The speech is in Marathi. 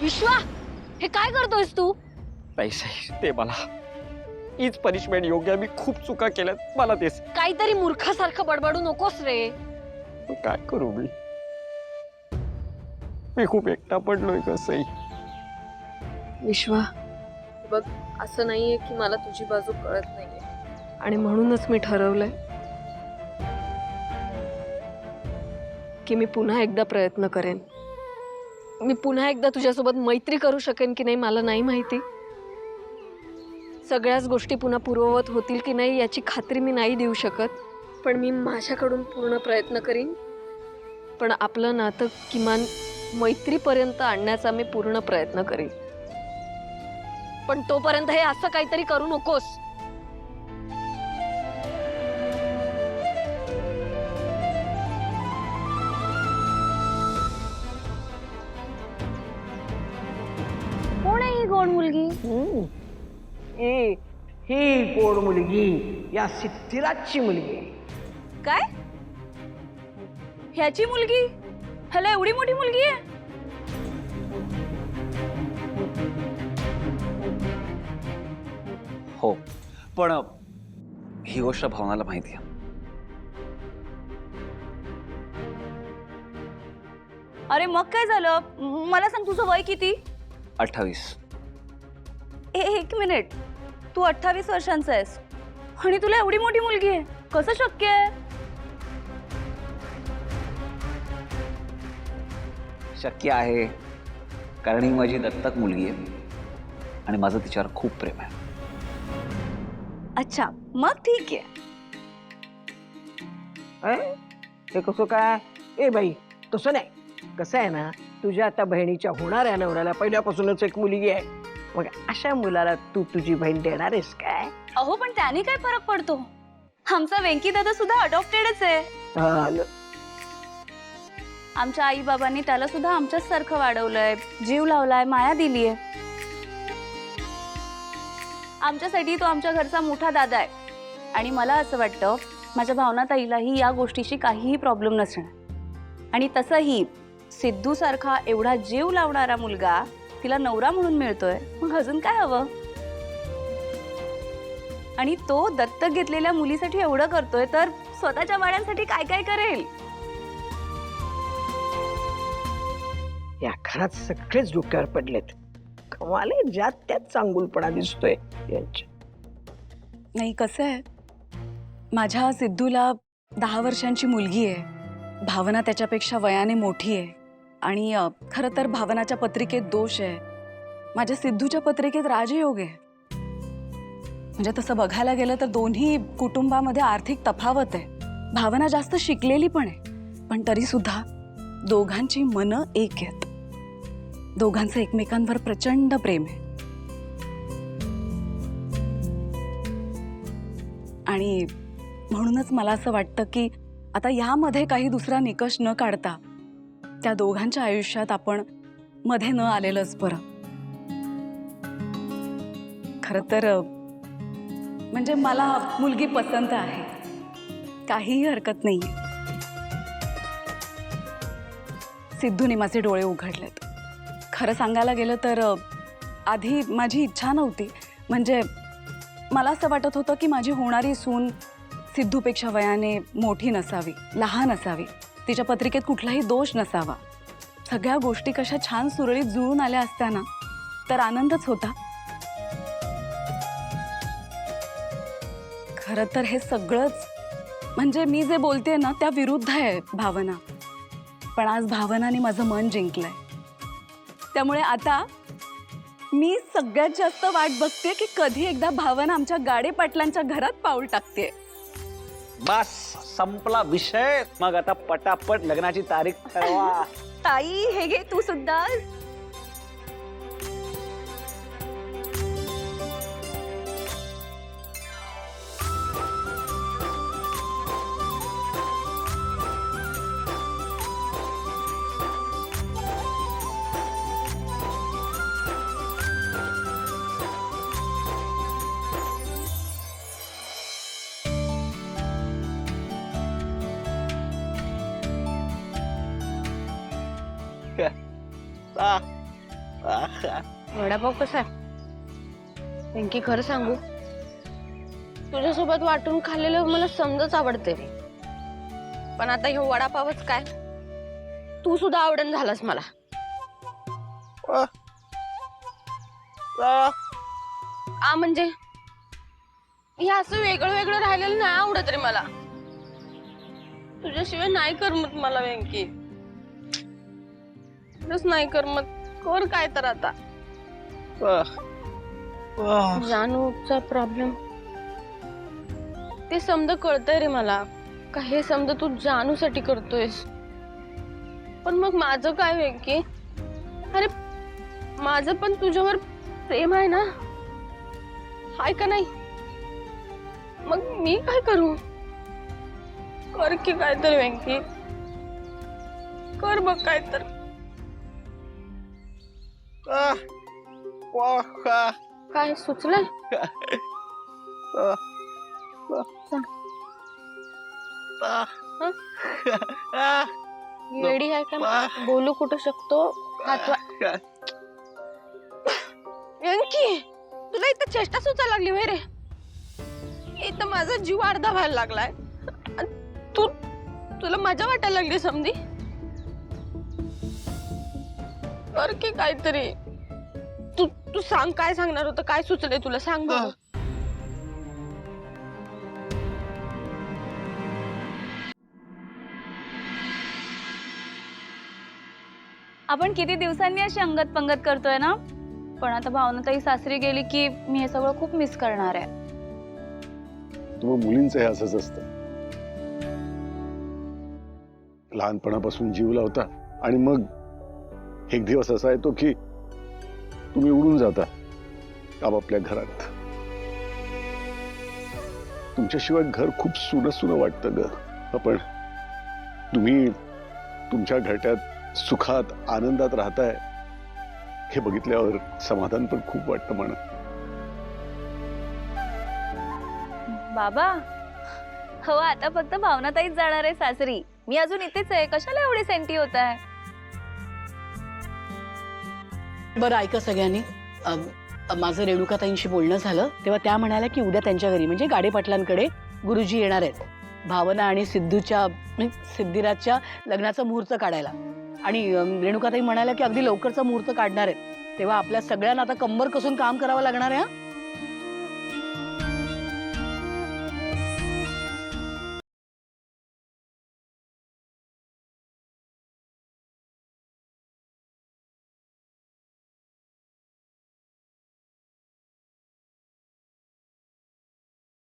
विश्वा, हे काय करतोयस तू? पैसे ते मला हीच पनिशमेंट योग्य आहे. मी खूप चुका केल्यात, मला तेच. काहीतरी मूर्खासारखं बडबडू नकोस रे. काय करू मी खूप एकटा पडलोय कसंही. विश्वा, बघ, असं नाहीये की मला तुझी बाजू कळत नाहीये, आणि म्हणूनच मी ठरवलंय की मी पुन्हा एकदा प्रयत्न करेन. मी पुन्हा एकदा तुझ्यासोबत मैत्री करू शकेन की नाही मला नाही माहिती. सगळ्याच गोष्टी पुन्हा पूर्ववत होतील की नाही याची खात्री मी नाही देऊ शकत, पण मी माझ्याकडून पूर्ण प्रयत्न करीन. पण आपलं नातं किमान मैत्रीपर्यंत आणण्याचा मी पूर्ण प्रयत्न करीन. पण तोपर्यंत हे असं काहीतरी करू नकोस. कोण आहे ही गोड मुलगी? ही गोड मुलगी या सिद्धिराजची मुलगी. काय? ह्याची मुलगी? ह्याला एवढी मोठी मुलगी आहे? हो, पण ही गोष्ट भावनाला माहिती आहे. अरे मग काय झालं? मला सांग, तुझं वय किती? 28. एक मिनिट, तू 28 वर्षांचा आहेस आणि तुला एवढी मोठी मुलगी आहे? कसं शक्य आहे? शक्य आहे कारण ही माझी दत्तक मुलगी आहे आणि माझं तिच्यावर खूप प्रेम आहे. अच्छा, मग ठीक आहे. हे कसं काय? ए बाई, तसं नाही. कसं आहे ना, तुझ्या आता बहिणीच्या होणाऱ्या नवऱ्याला पहिल्यापासूनच एक मुलगी आहे. मग अशा मुलाला तू तुझी बहीण देणार आहेस काय? अहो, पण त्याने काय फरक पडतो? आमचा वेंकी दादा सुद्धा अडॉप्टेडच आहे. आलं. आमच्या आई बाबांनी त्याला सुद्धा आमच्याच सारखं वाढवलंय, जीव लावलाय, माया दिलीये. आमच्यासाठी तो आमच्या घरचा मोठा दादा आहे. आणि मला असं वाटतं माझ्या भावनाताईलाही या गोष्टीशी काहीही प्रॉब्लेम नसणार. आणि तसंही सिद्धू सारखा एवढा जीव लावणारा मुलगा तिला नवरा म्हणून मिळतोय, मग अजून काय हवं? आणि तो दत्तक घेतलेल्या मुलीसाठी एवढं करतोय तर स्वतःच्या बाळांसाठी काय काय करेल? या घरात सगळेच डोक्यावर पडलेत. कमाले, ज्यात त्यात चांगुलपणा दिसतोय यांच्या. नाही, कसं आहे, माझ्या सिद्धूला 10 वर्षांची मुलगी आहे. भावना त्याच्यापेक्षा वयाने मोठी आहे. आणि खरं तर भावनाच्या पत्रिकेत दोष आहे, माझ्या सिद्धूच्या पत्रिकेत राजयोग आहे. म्हणजे तसं बघायला गेलं तर दोन्ही कुटुंबामध्ये आर्थिक तफावत आहे. भावना जास्त शिकलेली पण आहे, पण तरी सुद्धा दोघांची मनं एक आहेत. दोघांचं एकमेकांवर प्रचंड प्रेम आहे. आणि म्हणूनच मला असं वाटतं की आता यामध्ये काही दुसरा निकष न काढता त्या दोघांच्या आयुष्यात आपण मध्ये न आलेलंच बरं. खरं तर म्हणजे मला मुलगी पसंत आहे, काहीही हरकत नाही. सिद्धूने माझे डोळे उघडलेत. खरं सांगायला गेलं तर आधी माझी इच्छा नव्हती. म्हणजे मला असं वाटत होतं की माझी होणारी सून सिद्धूपेक्षा वयाने मोठी नसावी, लहान असावी, तिच्या पत्रिकेत कुठलाही दोष नसावा. सगळ्या गोष्टी कशा छान सुरळीत जुळून आल्या असत्या ना तर आनंदच होता. खरं तर हे सगळंच म्हणजे मी जे बोलते ना त्या विरुद्ध आहे भावना. पण आज भावनाने माझं मन जिंकलंय. त्यामुळे आता मी सगळ्यात जास्त वाट बघते की कधी एकदा भावना आमच्या गाडे पाटलांच्या घरात पाऊल टाकते. बस संपला विषय. मग आता पटापट लग्नाची तारीख ठरवा. ताई, हे घे तू सुद्धा. वडापाव कसा आहे पिंकी? खरं सांगू, तुझ्यासोबत वाटून खाल्लेलं मला समजच आवडते, पण आता हे वडापावच काय, तू सुद्धा आवडण झालास मला. म्हणजे हे असं वेगळं वेगळं राहिलेलं नाही आवडत रे मला. तुझ्याशिवाय नाही करमत मला वेंकी, नाही करमत. कर काय तर आता. जानूचा प्रॉब्लेम ते समज कळतंय रे मला, का हे समज तू जानूसाठी करतोयस, पण मग माझं काय वेंकी? अरे माझं पण तुझ्यावर प्रेम आहे ना, हाय का नाही? मग मी काय करू? कर की काय तर वेंकी, कर बघ काय तर. काय सुचलंय? वेडी आहे का? बोलू कुठं शकतो? वेंकी, तुला इथं चेष्टा सुचायला लागली वय रे? इथं माझा जीव अर्धा व्हायला लागलाय, तुला मजा वाटायला लागली समधी? कर की काहीतरी. तू सांग, काय सांगणार होतं? काय सुचलंय तुला? सांग बघ. आपण किती दिवसांनी अशी अंगत पंगत करतोय ना, पण आता भावनाताई सासरी गेली की मी हे सगळं खूप मिस करणार आहे. तुम्ही मुलींचं हे असंच असतं, लहानपणापासून जीव लावता आणि मग एक दिवस असा येतो की तुम्ही उडून जाता आपापल्या घरात. तुमच्याशिवाय घर खूप सुनं सुनं वाटतं ग. आपण तुम्ही तुमच्या घरट्यात सुखात आनंदात राहताय हे बघितल्यावर समाधान पण खूप वाटतं म्हणा. बाबा हो, आता फक्त भावनाताईच जाणार आहे सासरी, मी अजून इथेच आहे. कशाला एवढी सेंटी होत आहे? बरं ऐका सगळ्यांनी, माझं रेणुकाताईंशी बोलणं झालं तेव्हा त्या म्हणाल्या की उद्या त्यांच्या घरी म्हणजे गाडे पाटलांकडे गुरुजी येणार आहेत भावना आणि सिद्धिराजच्या लग्नाचा मुहूर्त काढायला. आणि रेणुकाताई म्हणाल्या की अगदी लवकरचा मुहूर्त काढणार आहेत, तेव्हा आपल्या सगळ्यांना आता कंबर कसून काम करावं लागणार आहे.